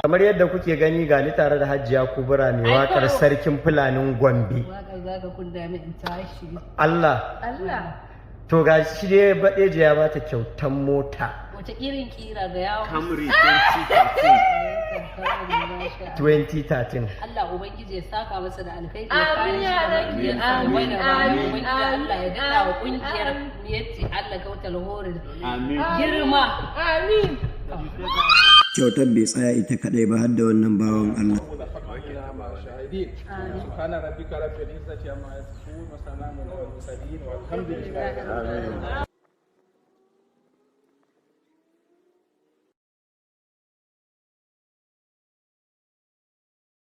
kamar yadda kuke gani ga ni tare da Hajiya Khubura mai wakar sarkin Fulanin Gombe. Allah. To ga shi dai Bodejo ya bata kyautan mota. Wace irin kira ga yawo? Camry 2013. Allah ubangiji ya saka masa da alkhairi ya kare shi da amin amin Allah ya dada wa kungiyar miyatti Allah kautal horin. Amin. Girma. Amin. Kyautar bai tsaya ita kadai ba har da wannan bawan Allah. سبحان ربك رب العزة عما يصفون وسلام على المرسلين والحمد لله.